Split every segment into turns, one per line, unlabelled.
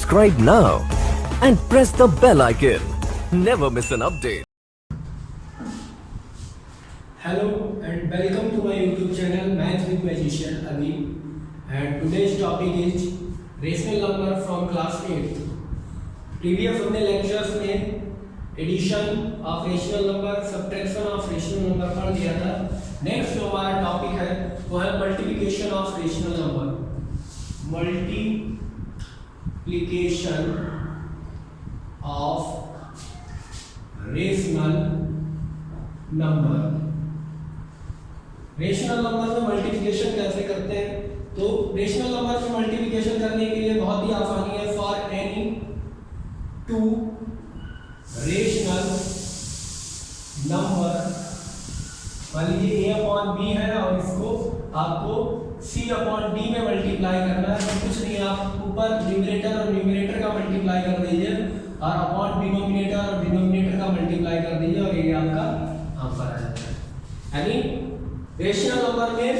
subscribe now and press the bell icon. Never miss an update.
Hello and welcome to my YouTube channel Maths with Magician Avi, and today's topic is rational number from class 8. Previous हमने lectures में addition of rational number, subtraction of rational number पढ़ लिया था. Next जो हमारा topic है वो है multiplication of rational number. Multiplication of rational number. Rational number में मल्टीप्लिकेशन कैसे करते हैं? तो रेशनल नंबर में मल्टीप्लिकेशन करने के लिए बहुत ही आसानी है. For any two rational number, मान लीजिए a अपॉन b है और इसको आपको c अपॉन d में मल्टीप्लाई करना है. तो कुछ नहीं, आप ऊपर न्यूमरेटर और न्यूमरेटर का मल्टीप्लाई कर दीजिए और अपॉन डिनोमिनेटर और डिनोमिनेटर का मल्टीप्लाई कर दीजिए और ये आपका आंसर आ जाता है. यानी रेशनल नंबर में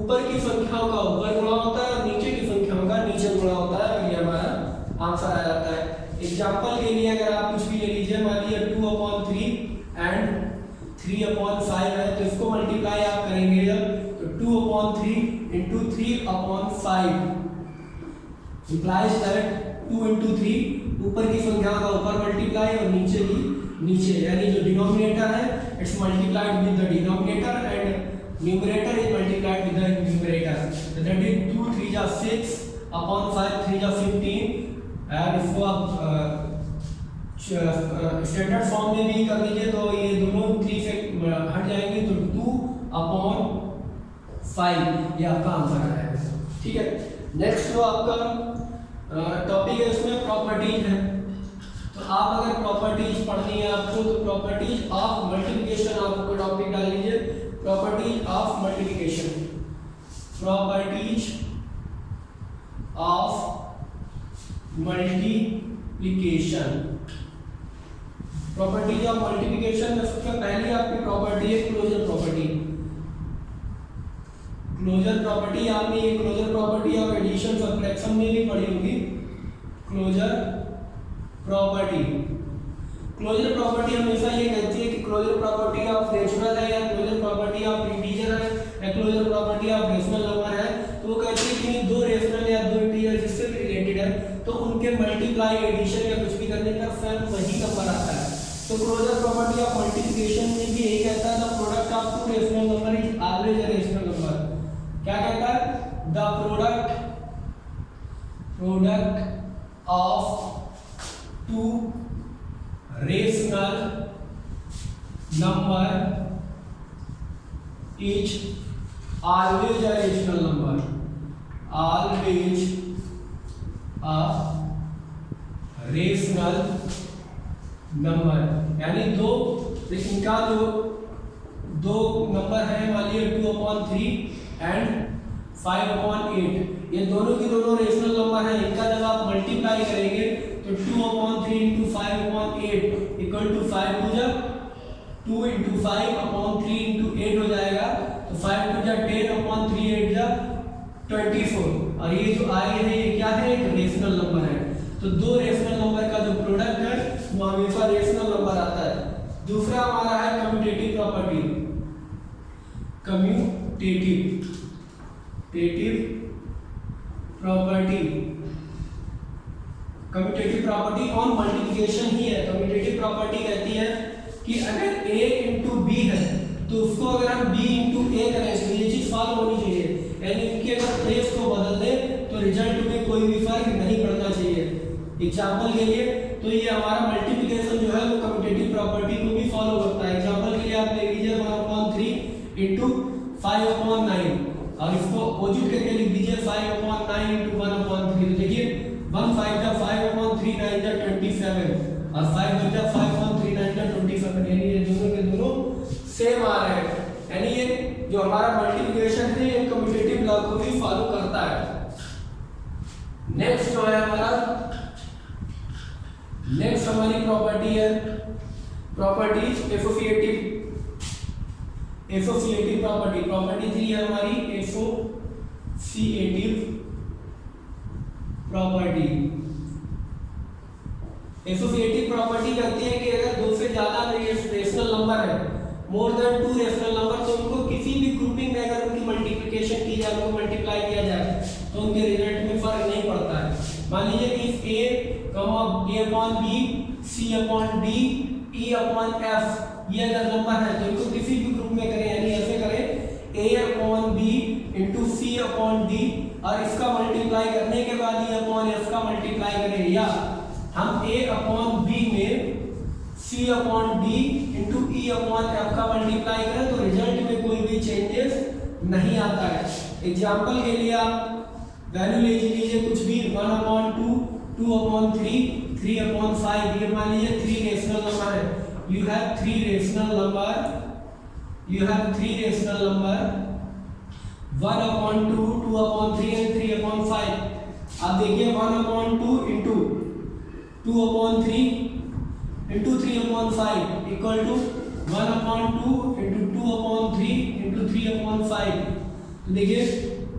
ऊपर की संख्याओं का ऊपर गुणा होता है और नीचे की संख्याओं का नीचे गुणा होता है और ये हमारा आंसर आ जाता है. एग्जाम्पल के लिए अगर आप कुछ भी ले लीजिए, मान लीजिए 2/3 एंड 3/5 है, तो इसको मल्टीप्लाई आप करेंगे जब, तो 2/3 इंटू 3/5 implies that 2 into 3 ऊपर की संख्या का ऊपर मल्टीप्लाई और नीचे की नीचे, यानी जो डिनोमिनेटर है it's multiplied with the denominator and numerator is multiplied with the numerator. That is 2 3 जा 6 अपॉन 5 3 जा 15. एंड इसको आप स्टैंडर्ड फॉर्म में भी कर लीजिए तो ये दोनों 3 से हट जाएंगे, तो 2/5 ये आपका आंसर आ जाएगा. ठीक है. नेक्स्ट जो आपका टॉपिक है उसमें प्रॉपर्टीज है. तो आप अगर प्रॉपर्टीज पढ़नी है आपको, तो प्रॉपर्टीज ऑफ मल्टीप्लिकेशन आपको टॉपिक डाल लीजिए. Properties of multiplication, properties of multiplication. Properties of multiplication में सबसे पहली आपकी प्रॉपर्टी है क्लोजर प्रॉपर्टी. क्लोजर प्रॉपर्टी आपने ये closure property of addition subtraction में भी पढ़ी होगी. क्लोजर प्रॉपर्टी, क्लोजर प्रॉपर्टी हमेशा ये कहती है कि क्लोजर प्रॉपर्टी ऑफ नेचुरल है या क्लोजर प्रॉपर्टी ऑफ इंटीजर है या closure property of rational number है. तो वो कहती है कि दो रेशनल या दो इंटीजर जिससे रिलेटेड है तो उनके मल्टीप्लाई एडिशन या कुछ भी करने पर सेम वही नंबर आता है. तो क्लोजर प्रॉपर्टी ऑफ मल्टीप्लिकेशन में भी यही कहता है the product of two rational number is always a rational number. क्या कहता है? The product of two rational number is always a rational number. Always a rational number, यानी इनका जो दो नंबर है, मान लीजिए 2/3 एंड 5/8, ये दोनों की दोनों रेशनल नंबर है. इनका जब आप मल्टीप्लाई करेंगे तो 2/3 इंटू 5/8 इक्वल टू 5 टू जा 2 इंटू 5/3 इंटू 8 हो जाएगा. तो 5 टू जा 10/3 8 जा 24. और ये जो आए हैं ये क्या है? एक रेशनल नंबर है. तो दो रेशनल नंबर का जो प्रोडक्ट है वो हमेशा रेशनल नंबर आता है. दूसरा हमारा है commutative property. Commutative property, commutative property on multiplication ही है. कम्यूटेटिव प्रॉपर्टी कहती है कि अगर a इंटू बी है तो उसको अगर हम b इंटू ए करें तो ये चीज फॉलो होनी चाहिए, यानी इनके अगर प्लेस को बदल दे तो रिजल्ट में कोई भी फर्क नहीं पड़ना चाहिए. एग्जाम्पल के लिए तो ये हमारा मल्टीप्लिकेशन जो है वो कम्यूटेटिव प्रॉपर्टी को भी फॉलो करता है. एग्जाम्पल के लिए आप ले लीजिए 1/3 इंटू 5/9 और इसको अपोजिट करके लिख दीजिए 5/9 इंटू 1/3. तो देखिए 1 5 जा 5/3 9 जा 27 और 5 जा 5/3 9 जा 27, यानी ये दोनों के दोनों सेम आ रहे हैं. यानी ये जो हमारा मल्टीप्लिकेशन है ये कम्यूटेटिव लॉ को भी फॉलो करता है. नेक्स्ट जो है हमारा नेक्स्ट हमारी प्रॉपर्टी है प्रॉपर्टीज एसोसिएटिव प्रॉपर्टी. प्रॉपर्टी 3 है हमारी एसोसिएटिव प्रॉपर्टी. एसोसिएटिव प्रॉपर्टी कहती है कि अगर दो से ज्यादा रेशनल नंबर है, मोर देन 2 रेशनल नंबर, तो उनको किसी भी ग्रुपिंग में अगर उनकी मल्टीप्लिकेशन की जाए, उनको मल्टीप्लाई किया जाए, तो उनके रिजल्ट में फर्क नहीं पड़ता है। मान लीजिए if a upon b, c upon d, e upon f, ये अगर नंबर है तो इनको किसी भी ग्रुप में करें, यानी ऐसे करें a upon b into c upon d, और इसका मल्टीप्लाई करने के बाद e अपॉन f का मल्टीप्लाई करें, या हम a अपॉन b में c upon d into e upon f का मल्टीप्लाई करें, तो रिजल्ट में कोई भी चेंजेस नहीं आता है। एग्जाम्पल के लिए आप वैल्यू ले लीजिए कुछ भी, 1 अपॉन 2, 2 अपॉन 3, 3 अपॉन 5, ये मान लीजिए 3 रेशनल नंबर है। You have 3 rational number, 1 upon 2, 2 upon 3 and 3 upon 5। आप देखिए 1 upon 2 into 2 upon 3 into 3 upon 5 equal to 1 upon 2 into 2 upon 3 into 3 upon 5। तो देखिए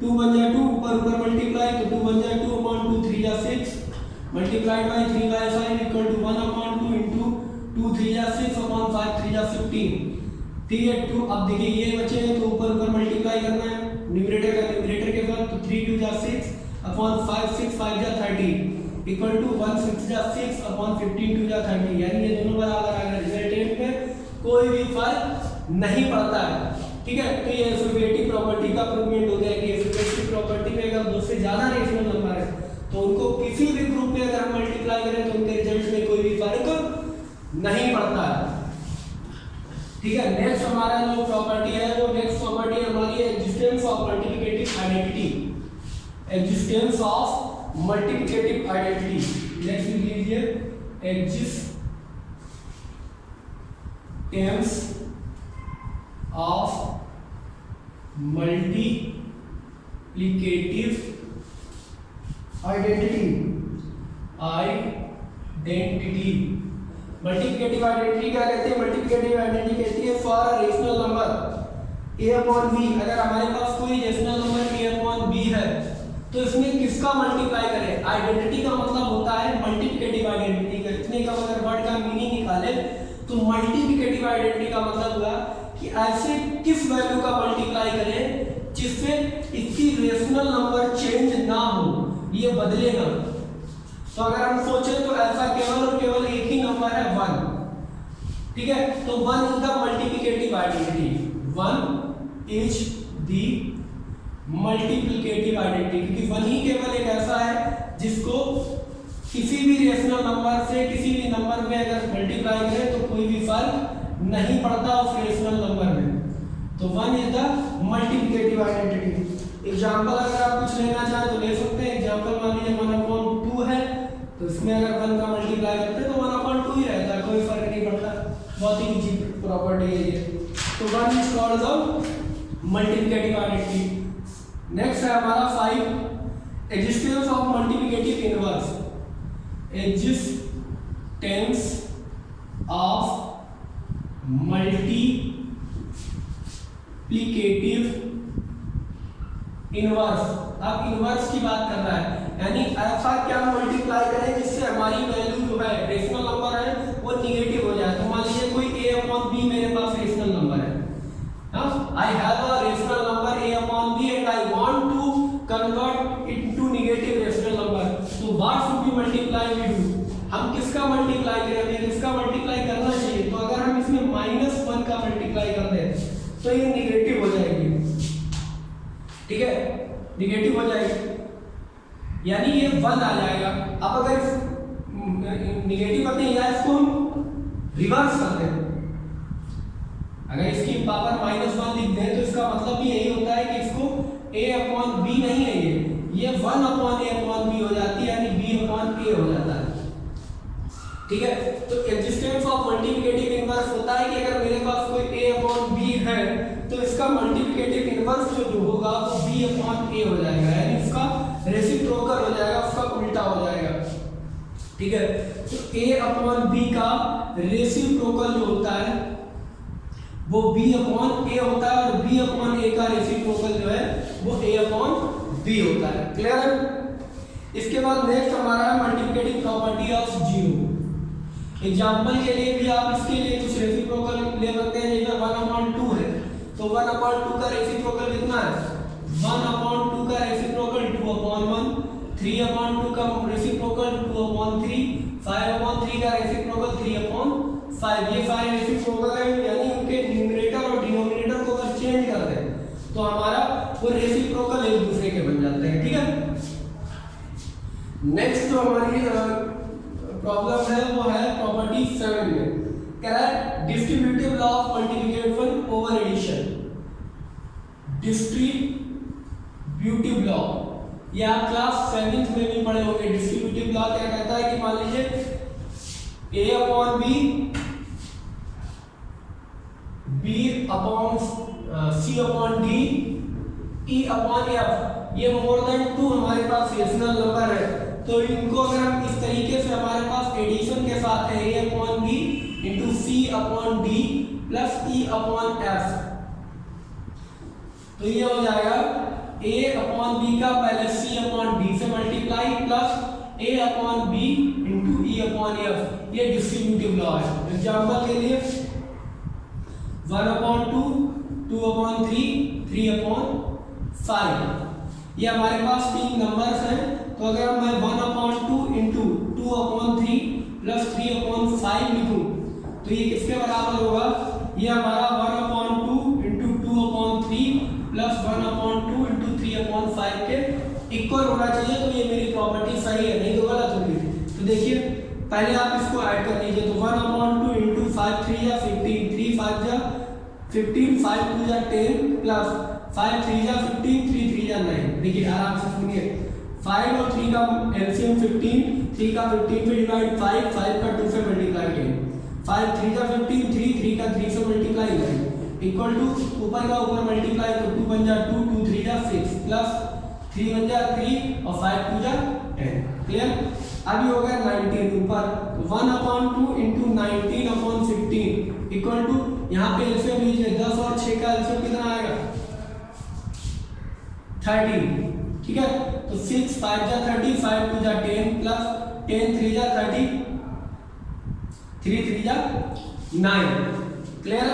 2 बन जाए 2, ऊपर मल्टीप्लाई, तो 2 बन जाए 2 upon 2, 3 जा 6, multiplied by 3 by 5 equal to 1 upon 2 into 2 3 जा 6 upon 5 3 जा 15। ठीक है, 2 अब देखिए ये बचे हैं तो ऊपर मल्टीप्लाई करना है न्यूमरेटर का न्यूमरेटर के साथ, तो 3 2 जा 6 upon 5 6 5 जा 30 इक्वल टू 1 6 जा 6 upon 15 2 जा 30, यानी ये दोनों बराबर आ गए। रिजल्टेंट में कोई भी फर्क नहीं पड़ता है। ठीक है, तो ये एसोसिएटिव प्रॉपर्टी का प्रूवमेंट हो गया कि एसोसिएटिव प्रॉपर्टी में अगर दो से ज्यादा रेशनल नंबर है तो उनको किसी भी ग्रुप में अगर हम मल्टीप्लाई करें तो उनके रिजल्ट में कोई भी फर्क नहीं पड़ता है। ठीक है, नेक्स्ट हमारा जो प्रॉपर्टी है वो नेक्स्ट प्रॉपर्टी हमारी existence of multiplicative identity. Existence of multiplicative identity, next लिख लीजिए existence of multiplicative identity. Multiplicative identity क्या कहती है? मल्टीप्लिकेटिव आइडेंटिटी कहती है for a rational number a upon b, अगर हमारे पास कोई rational number a upon b है तो इसमें किसका मल्टीप्लाई करें? आइडेंटिटी का मतलब होता है मल्टीप्लिकेटिव आइडेंटिटी का। इतने का अगर वर्ड का मीनिंग निकाले तो मल्टीप्लिकेटिव आइडेंटिटी का मतलब हुआ कि ऐसे किस वैल्यू का मल्टीप्लाई करें जिससे इसकी रेशनल नंबर चेंज ना हो, ये बदलेगा। तो अगर हम सोचें तो ऐसा केवल और केवल एक ही नंबर है 1। ठीक है, तो 1 is the multiplicative identity, 1 is the multiplicative identity, क्योंकि 1 ही केवल एक ऐसा है जिसको किसी भी रेशनल नंबर से किसी भी नंबर में अगर मल्टीप्लाई करें तो कोई भी फर्क नहीं पड़ता उस रेशनल नंबर में। तो 1 is the multiplicative identity. Example अगर आप कुछ लेना चाहें तो ले सकते हैं। एग्जांपल मान लीजिए 1/2 है, तो इसमें अगर 1 का मल्टीप्लाई करते हैं तो 1/2 ही रहता है, कोई फर्क नहीं पड़ता। बहुत ही इजी प्रॉपर्टी है ये। तो 1 is called the multiplicative identity. Next है हमारा 5, existence of multiplicative inverse. Existence of multiplicative inverse. अब इनवर्स की बात कर रहा है, यानी ऐसा क्या मल्टीप्लाई करें जिससे हमारी वैल्यू जो है रेशनल नंबर है वो निगेटिव हो जाए। तो मान लीजिए कोई a अपॉन b मेरे पास रेशनल नंबर है, I have a rational number a upon b and I want to convert it into negative rational number. तो what should be multiply we do? हम किसका मल्टीप्लाई करें? हमें इसका मल्टीप्लाई करना चाहिए। तो अगर हम इसमें -1 का मल्टीप्लाई कर दें तो ये निगेटिव हो जाएगी। ठीक है, निगेटिव हो जाएगी, यानी ये 1 आ जाएगा। अब अगर निगेटिव करते हैं या इसको हम रिवर्स करते हैं, अगर इसकी पावर -1 लिख दें तो इसका मतलब भी यही होता है कि इसको a अपॉन b नहीं है, ये 1 अपॉन a अपॉन b हो जाती है, यानी b अपॉन a हो जाता है। ठीक है, तो एग्जिस्टेंस ऑफ मल्टीप्लिकेटिव इनवर्स होता है कि अगर मेरे पास कोई a अपॉन b है तो इसका मल्टीप्लिकेटिव इनवर्स जो होगा वो b अपॉन a हो जाएगा, यानी इसका रेसिप्रोकल हो जाएगा, उसका उल्टा हो जाएगा। ठीक है, तो a अपॉन b का रेसिप्रोकल जो होता है वो b अपॉन a होता है, और b अपॉन a का रेसिप्रोकल जो है वो a अपॉन b होता है। क्लियर है? इसके बाद नेक्स्ट हमारा है मल्टीप्लिकेटिव प्रॉपर्टी ऑफ 0। एग्जाम्पल के लिए भी आप इसके लिए कुछ रेसिप्रोकल ले सकते हैं, जैसे 1/2 है तो 1/2 का रेसिप्रोकल कितना है, 1/2 का रेसिप्रोकल 2/1, 3/2 का रेसिप्रोकल 2/3, 5/3 का रेसिप्रोकल 3/5। ये सारे रेसिप्रोकल है, यानी उनके न्यूमरेटर और डिनोमिनेटर को अगर चेंज कर दें तो हमारा वो रेसिप्रोकल एक दूसरे के बन जाते हैं। ठीक है, नेक्स्ट जो हमारी प्रॉब्लम है वो है प्रॉपर्टी 7 में, कह रहा है distributive law of multiplication over addition. Distributive law, ये आप क्लास 7th में भी पढ़े होंगे। डिस्ट्रीब्यूटिव लॉ क्या कहता है कि मान लीजिए A/B, B/C/D, E/F, ये मोर देन 2 हमारे पास रेशनल नंबर है, तो इनको अगर हम इस तरीके से हमारे पास एडिशन के साथ है A/B into C/D plus E/F, तो ये हो जाएगा A/B का पहले C/D से multiply plus A/B into E/F, ये डिस्ट्रीब्यूटिव लॉ है। एग्जाम्पल के लिए 1/2, 2/3, 3/5, ये हमारे पास 3 नंबर्स हैं, तो अगर मैं 1/2 इंटू 2/3 प्लस 3/5 लिखूं तो ये किसके बराबर होगा, ये हमारा 1/2 इंटू 2/3 प्लस 1/2 इंटू 3/5 के इक्वल होना चाहिए। तो ये मेरी प्रॉपर्टी सही है, नहीं तो गलत होगी। तो देखिए पहले आप इसको ऐड कर लीजिए, तो 1/2 इंटू 5 3 या 15, 3 5 जा 15, 5 2 जा 10 प्लस 5 3 जा 15, 3 3 जा 9। देखिए आराम से सुनिए, 5 और 3 का एलसीएम 15, 3 का 15 पे डिवाइड 5, 5 का 2 से मल्टीप्लाई 10, 5 3 का 15, 3 3 का 3 से मल्टीप्लाई 9 इक्वल टू ऊपर का ऊपर मल्टीप्लाई, तो 2 बन जा 2, 2 3 जा 6 प्लस 3 बन जा 3 और 5 2 जा 10। क्लियर, अभी हो गया 19 ऊपर, तो 1/2 इंटू 19/15 इक्वल टू, यहाँ पे एलसीएम लीजिए 10 और 6 का एलसीएम कितना आएगा 13। ठीक है, तो 6 5 जा 30, 5 2 जा 10 प्लस 10 3 जा 30, 3 3 जा 9। क्लियर,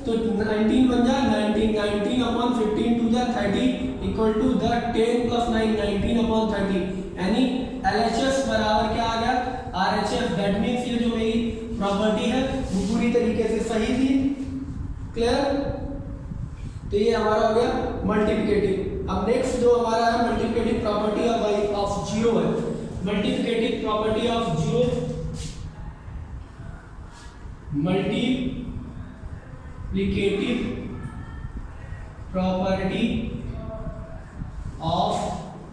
तो 19 बन जा 19/15 2 जा 30 इक्वल टू द 10 प्लस 9 19/30, यानी LHS बराबर क्या आ गया RHS। दैट मींस ये जो मेरी प्रॉपर्टी है वो पूरी तरीके से सही थी। क्लियर, तो ये हमारा हो गया मल्टीप्लिकेटिव। अब नेक्स्ट जो हमारा है मल्टीप्लिकेटिव प्रॉपर्टी ऑफ जीरो है। Multiplicative property of zero, multiplicative property of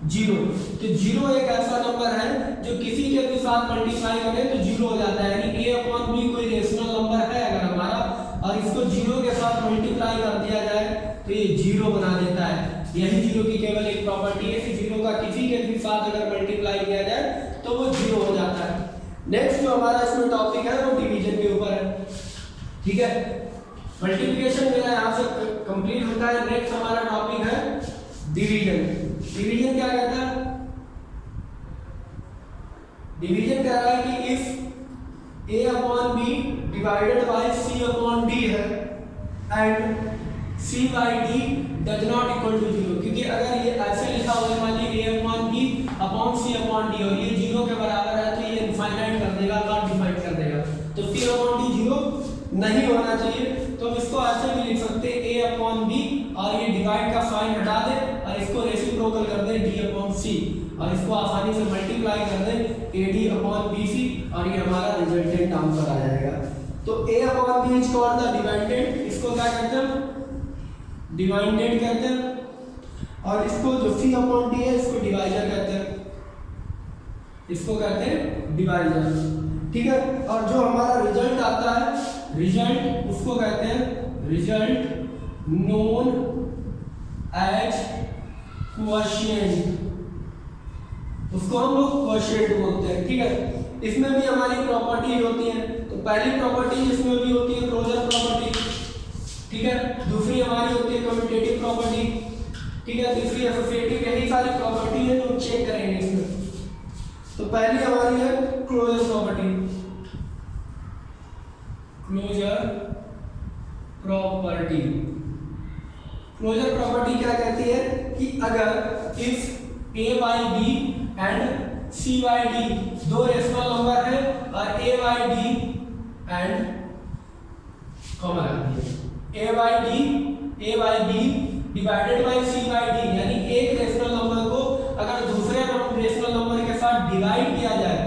zero. तो जीरो एक ऐसा नंबर है जो किसी के भी साथ मल्टीप्लाई करें तो जीरो हो जाता है, यानी A/B कोई रेशनल नंबर है अगर हमारा और इसको जीरो के साथ मल्टीप्लाई कर दिया जाए तो ये जीरो बना देता है। यही जीरो की केवल एक प्रॉपर्टी है कि जीरो का किसी के भी साथ अगर मल्टीप्लाई किया जाए तो वो जीरो हो जाता है। नेक्स्ट जो हमारा इसमें टॉपिक है वो डिवीजन के ऊपर है। ठीक है, मल्टीप्लिकेशन मेरा यहाँ से कंप्लीट होता है। नेक्स्ट हमारा टॉपिक है डिवीजन। डिवीजन क्या कहता है, डिवीजन कह रहा है कि if A/B divided by C/D है and C/D does not equal to zero, क्योंकि अगर ये ऐसे लिखा हुआ है मान लीजिए A/B अपॉन C/D और ये जीरो के बराबर है तो ये इनफाइनाइट कर देगा, नॉट डिफाइन कर देगा, तो C/D जीरो नहीं होना चाहिए। तो हम इसको ऐसे भी लिख सकते हैं A/B और ये डिवाइड का साइन हटा दे और इसको रेसिप्रोकल कर दे D/C और इसको आसानी से मल्टीप्लाई कर दे AD/BC और ये हमारा रिजल्टेंट आंसर आ जाएगा। तो A/B इज कॉल्ड द डिवाइडेंट, इसको क्या कहते हैं डिवाइडेंट कहते हैं, और इसको जो C/D है इसको डिवाइजर कहते हैं, इसको कहते हैं डिवाइजर। ठीक है, और जो हमारा रिजल्ट आता है रिजल्ट उसको कहते हैं रिजल्ट नोन एज क्वोशिएंट, उसको हम लोग क्वोशिएंट बोलते हैं। ठीक है, इसमें भी हमारी प्रॉपर्टी होती है। तो पहली प्रॉपर्टी इसमें भी होती है क्लोजर प्रॉपर्टी, ठीक है, दूसरी हमारी होती है कम्यूटेटिव प्रॉपर्टी, ठीक है, तीसरी एसोसिएटिव। यही सारी प्रॉपर्टी है जो चेक करेंगे इसमें। तो पहली हमारी है closure property. Closure property. Closure property क्या कहती है कि अगर if A by B and C by D दो रेशनल नंबर है और A by D and common A by B divided by C by D, यानी एक रेशनल नंबर को अगर दूसरे रेशनल नंबर के साथ डिवाइड किया जाए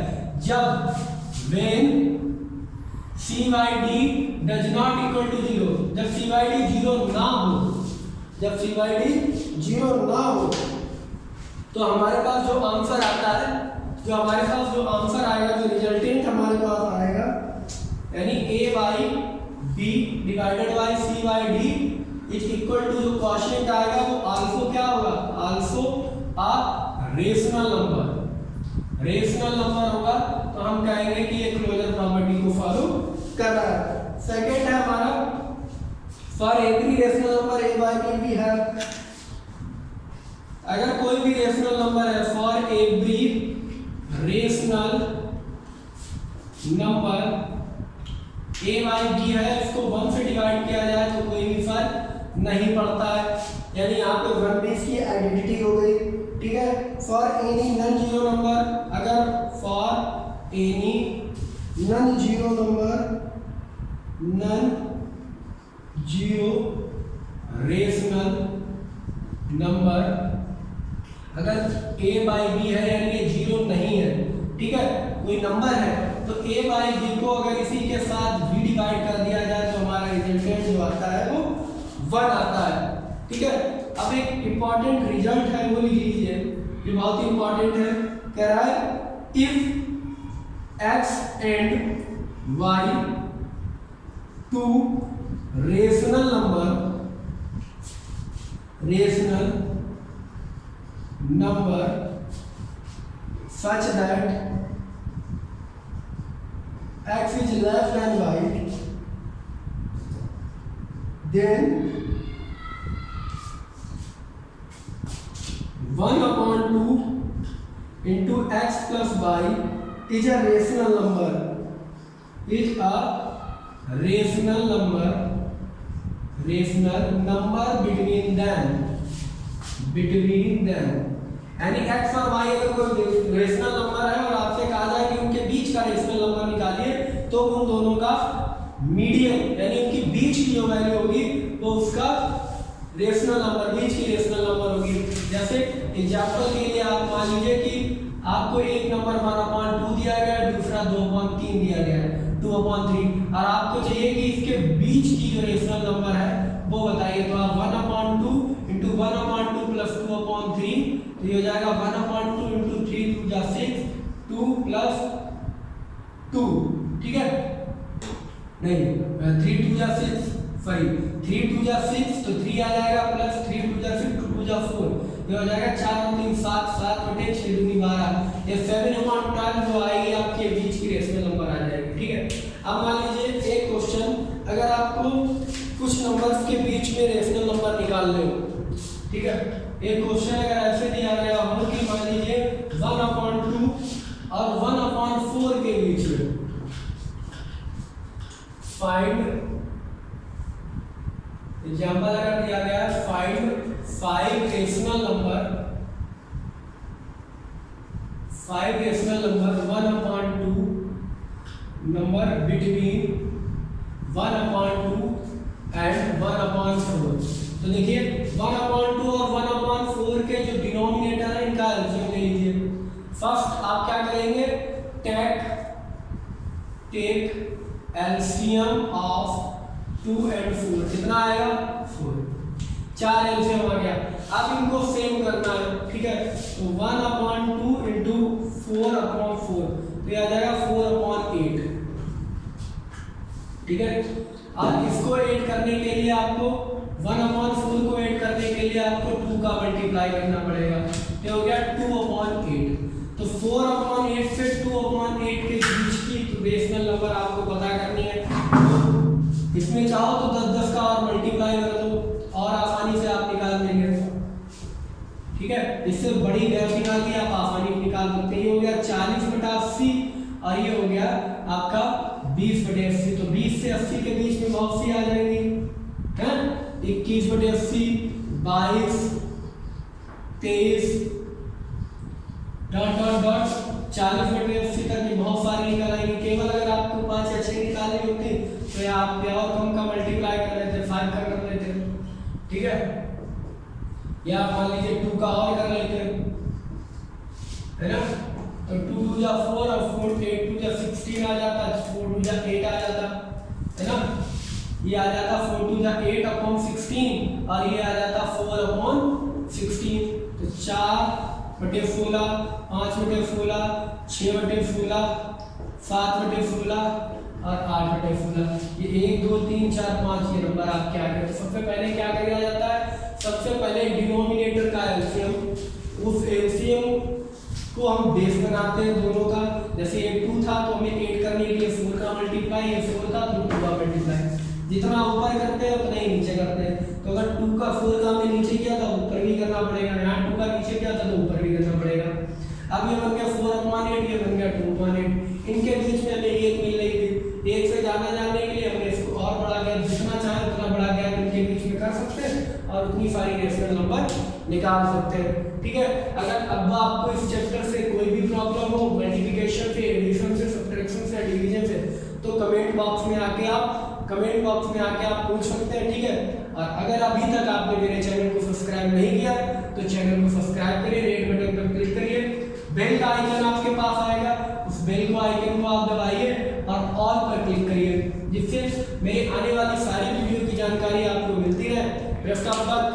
जब when c by d does not equal to zero, जब सी बाई डी जीरो ना हो, जब सी बाई डी जीरो ना हो तो हमारे पास जो आंसर आता है, जो हमारे पास जो आंसर आएगा, जो रिजल्टेंट हमारे पास आएगा, यानी A by B divided by C by D is equal to जो क्वोशिएंट आएगा वो आल्सो क्या होगा, also a rational number, rational number होगा। तो हम कहेंगे कि ये क्लोजर प्रॉपर्टी को फॉलो कर रहा है। सेकंड है हमारा for every rational number a by b we have, अगर कोई भी रेशनल नंबर है for every rational number a by b है, इसको 1 से डिवाइड किया जाए तो कोई भी फर्क नहीं पड़ता है, यानी यहाँ पे 1 बेस की आइडेंटिटी हो गई, ठीक है। For any non zero number, अगर for any non zero number, non zero rational number, अगर ए बाई बी है यानी ये जीरो नहीं है, ठीक है, कोई नंबर है तो ए बाई बी को अगर इसी के साथ भी डिवाइड कर दिया जाए तो हमारा रिजल्टेंट जो आता है वो 1 आता है, ठीक है। अब एक इंपॉर्टेंट रिजल्ट है वो लिख लीजिए, ये बहुत ही इंपॉर्टेंट है। कह रहा है if x and y two rational number such that x is less than y, then 1/2 into x plus y is a rational number, is a rational number between them, यानी x और y अगर कोई rational number है और आपसे कहा जाए कि उनके बीच का रेशनल नंबर निकालिए तो उन दोनों का मीडियन यानी उनकी बीच की जो वैल्यू होगी वो उसका रेशनल नंबर, बीच की रेशनल नंबर होगी। जैसे एग्जांपल के लिए आप मान लीजिए कि आपको एक नंबर 1/2 दिया गया है, दूसरा 2/3 दिया गया है, 2/3, और आपको चाहिए कि इसके बीच की जो रेशनल नंबर है वो बताइए। तो आप 1/2 into 1/2 plus 2/3, तो ये हो जाएगा 1/2 into 3 2 जा 6, 2 plus 2, ठीक है, नहीं 3 2 जा 6, सॉरी 3 2 जा 6, तो 3 आ जाएगा प्लस 3 2 जा 6, 2 2 जा 4, ये हो जाएगा 4 और 3 7, 7 बटे 6 दूनी 12, ये 7/12 जो आएगी आपके बीच की रेशनल नंबर आ जाएगी, ठीक है। अब मान लीजिए एक क्वेश्चन, अगर आपको कुछ नंबर्स के बीच में रेशनल नंबर निकालने हो, ठीक है, एक क्वेश्चन अगर ऐसे दिया गया हो कि मान लीजिए 1/2 और 1/4 के बीच में फाइंड, एग्जांपल अगर दिया गया है find 5 rational number 1/2 number between 1/2 and 1/4, तो देखिए 1/2 और 1/4 के जो डिनोमिनेटर है इनका एलसीएम ले लीजिए। फर्स्ट आप क्या करेंगे, टेक एलसीएम ऑफ 2 and 4, कितना आएगा 4, 4 एलसीएम आ गया। अब इनको सेम करना है, ठीक है, तो 1/2 into 4/4, तो ये आ जाएगा 4/8, ठीक है। अब इसको ऐड करने के लिए आपको 1/4 को ऐड करने के लिए आपको 2 का मल्टीप्लाई करना पड़ेगा, ये हो गया 2/8, तो 4/8 से 2/8 के बीच की रेशनल नंबर आपको पता करनी है। तो इसमें चाहो तो 10 का और मल्टीप्लाई कर दो और आसानी से आप निकाल देंगे, ठीक है। इससे बड़ी वैल्यू निकाल दी आप आसानी से निकाल सकते हैं। ये हो गया 40/80 और ये हो गया आपका 20/80, तो 20 से 80 के बीच में बहुत सी आ जाएंगी, है 21/80, 22, 23 डॉट डॉट डॉट 40/80 तक ये बहुत सारी निकल आएंगी। केवल अगर आपको 5 या 6 निकालनी होती तो या आप या और कम का मल्टीप्लाई कर लेते, 5 का कर लेते, ठीक है, या आप मान लीजिए 2 का और कर लेते, है ना, तो 2 2 जा 4 और 4 8 2 जा 16 आ जाता, 4 2 जा 8 आ जाता, है ना, ये आ जाता 4 2 जा 8/16 और ये आ जाता 4/16, तो 4/16, 5/16, 6/16, 7/16 और 8/16, ये 1 2 3 4 5 ये नंबर आपके आ गए। तो सबसे पहले क्या किया जाता है, सबसे पहले डिनोमिनेटर का एलसीएम, उस एलसीएम को हम बेस बनाते हैं दोनों का। जैसे ये 2 था तो हमें 8 करने के लिए 4 का मल्टीप्लाई, ये 4 था तो 2 का मल्टीप्लाई, जितना ऊपर करते हैं उतना ही नीचे करते हैं। तो अगर 2 का 4 का हमने नीचे किया था ऊपर भी करना पड़ेगा, यहाँ 2 का नीचे किया था तो ऊपर भी करना पड़ेगा। अब ये बन गया 4/8, ये बन गया 2/8, इनके बीच में हमें 1 मिल रही थी, 1 से ज़्यादा जानने के लिए हमने इसको और बढ़ा गया, जितना चाहे उतना बढ़ा गया इनके बीच में कर सकते हैं और उतनी सारी रेशनल नंबर निकाल सकते हैं, ठीक है। अगर अब आपको इस चैप्टर से कोई भी प्रॉब्लम हो, मल्टीप्लिकेशन से, एडिशन से, सब्ट्रैक्शन से, डिवीजन से, तो कमेंट बॉक्स में आके आप पूछ सकते हैं, ठीक है। और अगर अभी तक आपने मेरे चैनल को सब्सक्राइब नहीं किया तो चैनल को सब्सक्राइब करिए, रेड बटन पर क्लिक करिए, बेल का आइकन आपके पास आएगा, उस बेल को आइकन को आप दबाइए और ऑल पर क्लिक करिए, जिससे मेरे आने वाली सारी वीडियो की जानकारी आपको मिलती रहे। Best of luck.